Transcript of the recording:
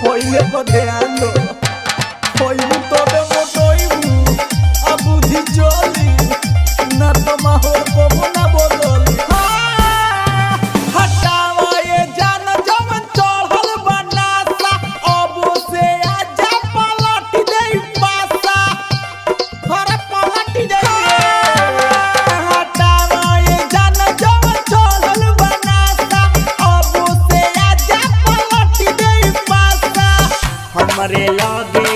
पहिले पर ध्यान दो होइबू तबे मोटोइबू आ बुद्धि चली ना तो माहौल कबो ना बदली हटावा ये जान जवन चढ़ल बनासा अब से आजा पलट दे पासा अरे पलट दे हटावा ये जान जवन चढ़ल बनासा अब से आजा पलट दे पासा हमरे लागे